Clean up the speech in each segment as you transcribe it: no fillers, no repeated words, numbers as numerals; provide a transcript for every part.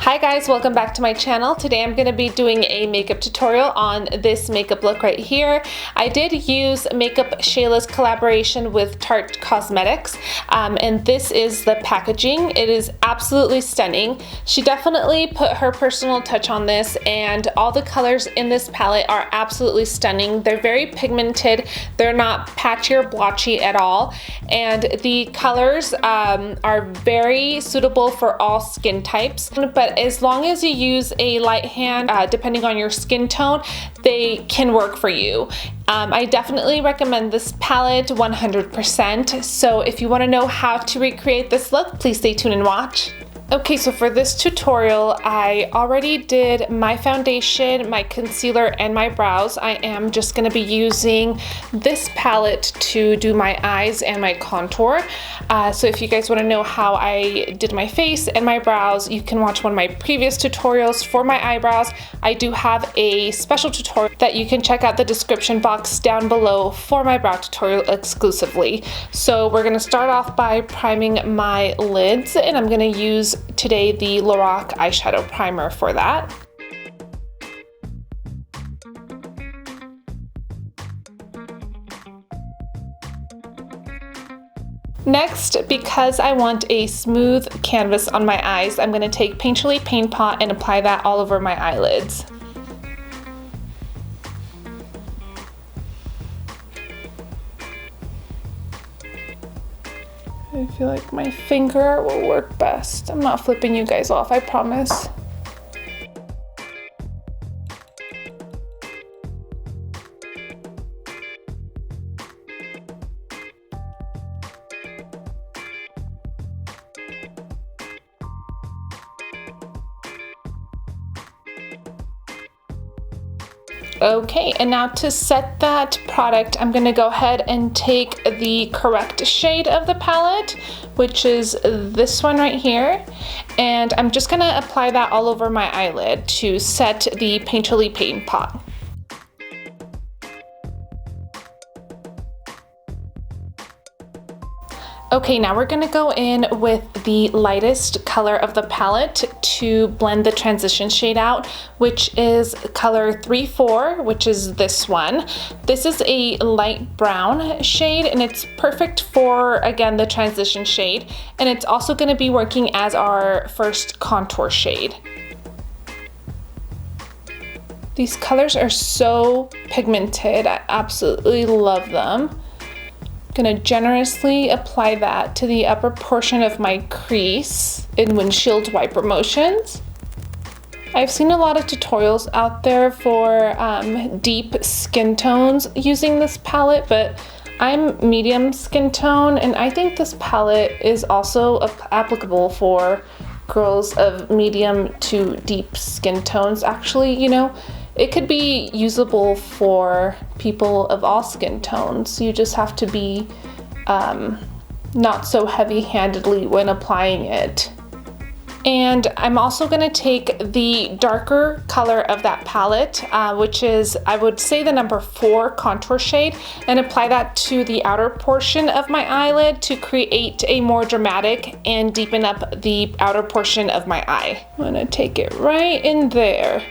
Hi guys, welcome back to my channel. Today I'm going to be doing a makeup tutorial on this makeup look right here. I did use Makeup Shayla's collaboration with Tarte Cosmetics, and this is the packaging. It is absolutely stunning. She definitely put her personal touch on this, and all the colors in this palette are absolutely stunning. They're very pigmented. They're not patchy or blotchy at all, and the colors are very suitable for all skin types. But as long as you use a light hand, depending on your skin tone, they can work for you. I definitely recommend this palette 100%. So if you want to know how to recreate this look, please stay tuned and watch. Okay, so for this tutorial, I already did my foundation, my concealer, and my brows. I am just going to be using this palette to do my eyes and my contour. So if you guys want to know how I did my face and my brows, you can watch one of my previous tutorials for my eyebrows. I do have a special tutorial that you can check out the description box down below for my brow tutorial exclusively. So we're going to start off by priming my lids, and I'm going to use today the Lorac eyeshadow primer for that. Next, because I want a smooth canvas on my eyes, I'm going to take Painterly Paint Pot and apply that all over my eyelids. I feel like my finger will work best. I'm not flipping you guys off, I promise. Okay, and now to set that product, I'm going to go ahead and take the correct shade of the palette, which is this one right here, and I'm just going to apply that all over my eyelid to set the Painterly Paint Pot. Okay, now we're going to go in with the lightest color of the palette to blend the transition shade out, which is color 3-4, which is this one. This is a light brown shade, and it's perfect for, again, the transition shade, and it's also going to be working as our first contour shade. These colors are so pigmented. I absolutely love them. Gonna generously apply that to the upper portion of my crease in windshield wiper motions. I've seen a lot of tutorials out there for deep skin tones using this palette, but I'm medium skin tone, and I think this palette is also applicable for girls of medium to deep skin tones. Actually, you know, it could be usable for people of all skin tones. You just have to be not so heavy-handedly when applying it. And I'm also going to take the darker color of that palette, which is, I would say, the number 4 contour shade, and apply that to the outer portion of my eyelid to create a more dramatic and deepen up the outer portion of my eye. I'm going to take it right in there,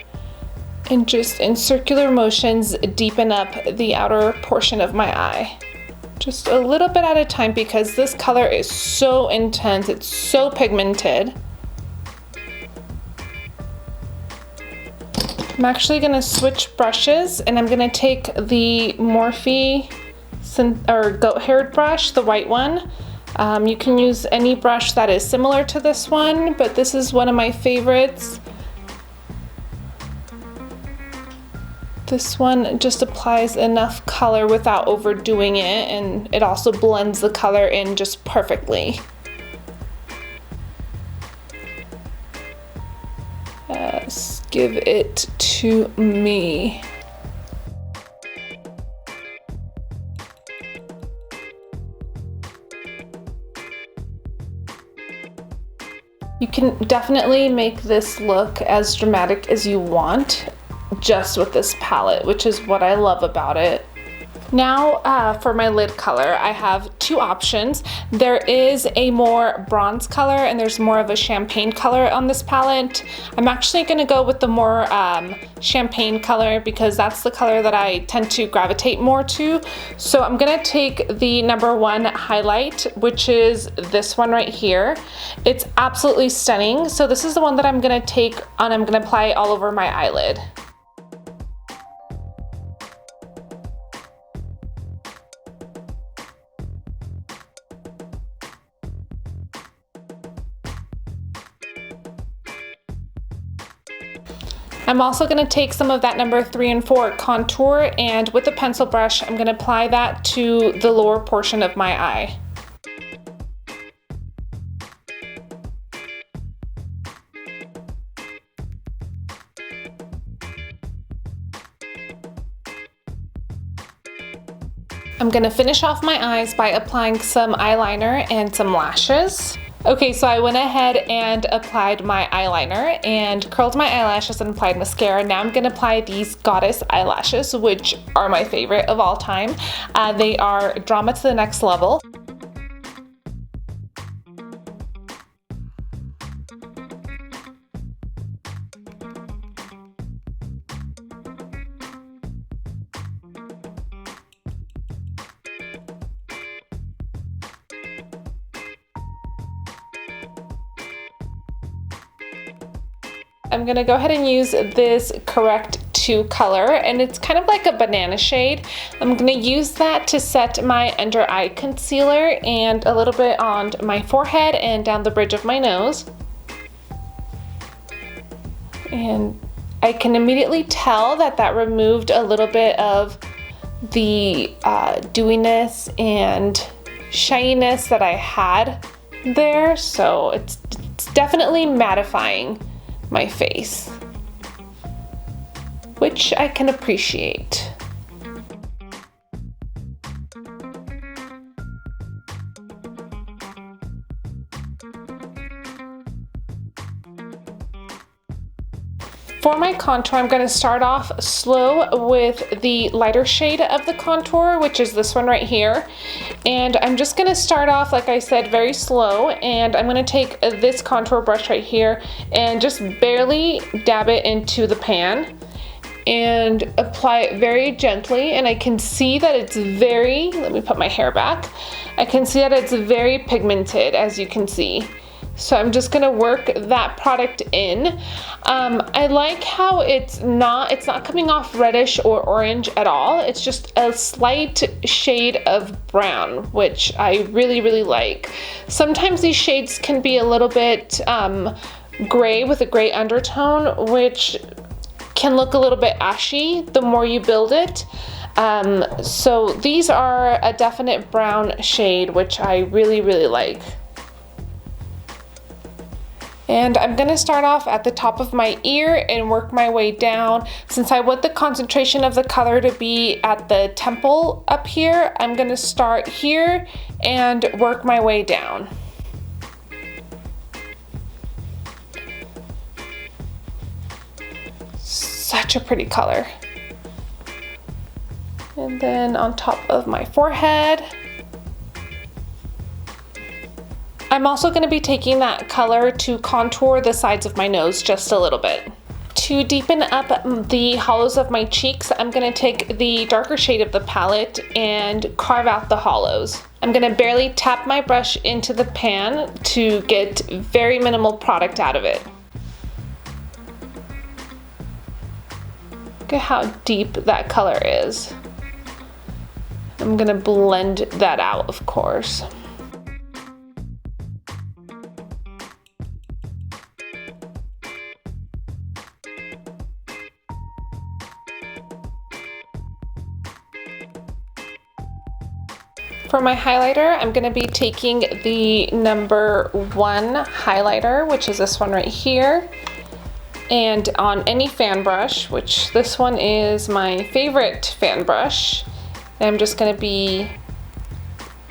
and just in circular motions deepen up the outer portion of my eye. Just a little bit at a time, because this color is so intense, it's so pigmented. I'm actually going to switch brushes, and I'm going to take the Morphe goat haired brush, the white one. You can use any brush that is similar to this one, but this is one of my favorites. This one just applies enough color without overdoing it, and it also blends the color in just perfectly. Yes, give it to me. You can definitely make this look as dramatic as you want just with this palette, which is what I love about it. Now for my lid color, I have two options. There is a more bronze color and there's more of a champagne color on this palette. I'm actually going to go with the more champagne color because that's the color that I tend to gravitate more to. So I'm going to take the number 1 highlight, which is this one right here. It's absolutely stunning. So this is the one that I'm going to take and I'm going to apply it all over my eyelid. I'm also going to take some of that number 3 and 4 contour, and with a pencil brush I'm going to apply that to the lower portion of my eye. I'm going to finish off my eyes by applying some eyeliner and some lashes. Okay, so I went ahead and applied my eyeliner and curled my eyelashes and applied mascara. Now I'm gonna apply these Goddess eyelashes, which are my favorite of all time. They are drama to the next level. I'm gonna go ahead and use this Correct 2 color, and it's kind of like a banana shade. I'm gonna use that to set my under eye concealer and a little bit on my forehead and down the bridge of my nose. And I can immediately tell that that removed a little bit of the dewiness and shininess that I had there, so it's definitely mattifying my face, which I can appreciate. For my contour, I'm going to start off slow with the lighter shade of the contour, which is this one right here. And I'm just going to start off, like I said, very slow. And I'm going to take this contour brush right here and just barely dab it into the pan and apply it very gently. And I can see that it's very, let me put my hair back. I can see that it's very pigmented, as you can see. So I'm just gonna work that product in. I like how it's not coming off reddish or orange at all. It's just a slight shade of brown, which I really, really like. Sometimes these shades can be a little bit gray with a gray undertone, which can look a little bit ashy the more you build it. So these are a definite brown shade, which I really, really like. And I'm going to start off at the top of my ear and work my way down. Since I want the concentration of the color to be at the temple up here, I'm going to start here and work my way down. Such a pretty color. And then on top of my forehead. I'm also going to be taking that color to contour the sides of my nose just a little bit. To deepen up the hollows of my cheeks, I'm going to take the darker shade of the palette and carve out the hollows. I'm going to barely tap my brush into the pan to get very minimal product out of it. Look at how deep that color is. I'm going to blend that out, of course. For my highlighter, I'm going to be taking the number 1 highlighter, which is this one right here, and on any fan brush, which this one is my favorite fan brush, I'm just going to be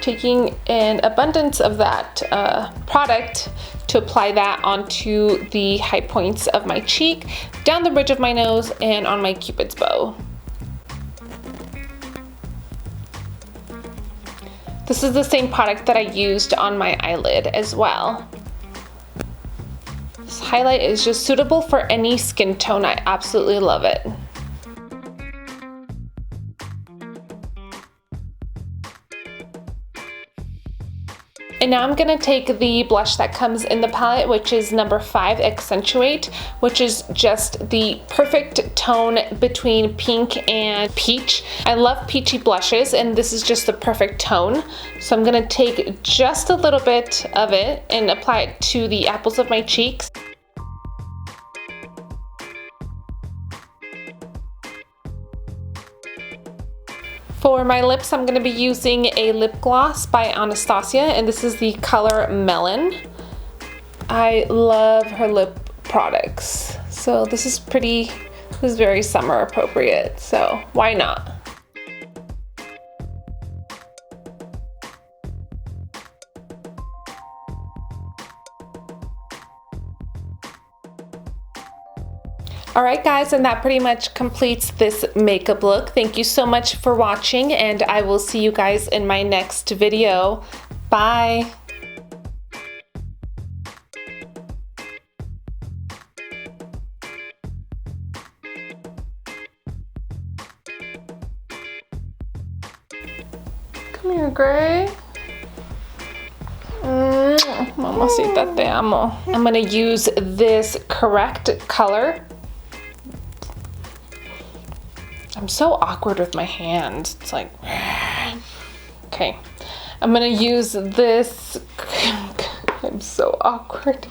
taking an abundance of that product to apply that onto the high points of my cheek, down the bridge of my nose, and on my cupid's bow. This is the same product that I used on my eyelid as well. This highlight is just suitable for any skin tone. I absolutely love it. And now I'm going to take the blush that comes in the palette, which is number 5, Accentuate, which is just the perfect tone between pink and peach. I love peachy blushes, and this is just the perfect tone. So I'm going to take just a little bit of it and apply it to the apples of my cheeks. For my lips, I'm going to be using a lip gloss by Anastasia, and this is the color Melon. I love her lip products. So this is very summer appropriate, so why not? Alright guys, and that pretty much completes this makeup look. Thank you so much for watching, and I will see you guys in my next video. Bye! Come here, Gray. Mamacita, te amo. I'm gonna use this correct color. I'm so awkward with my hands. It's like, okay. I'm gonna use this. I'm so awkward.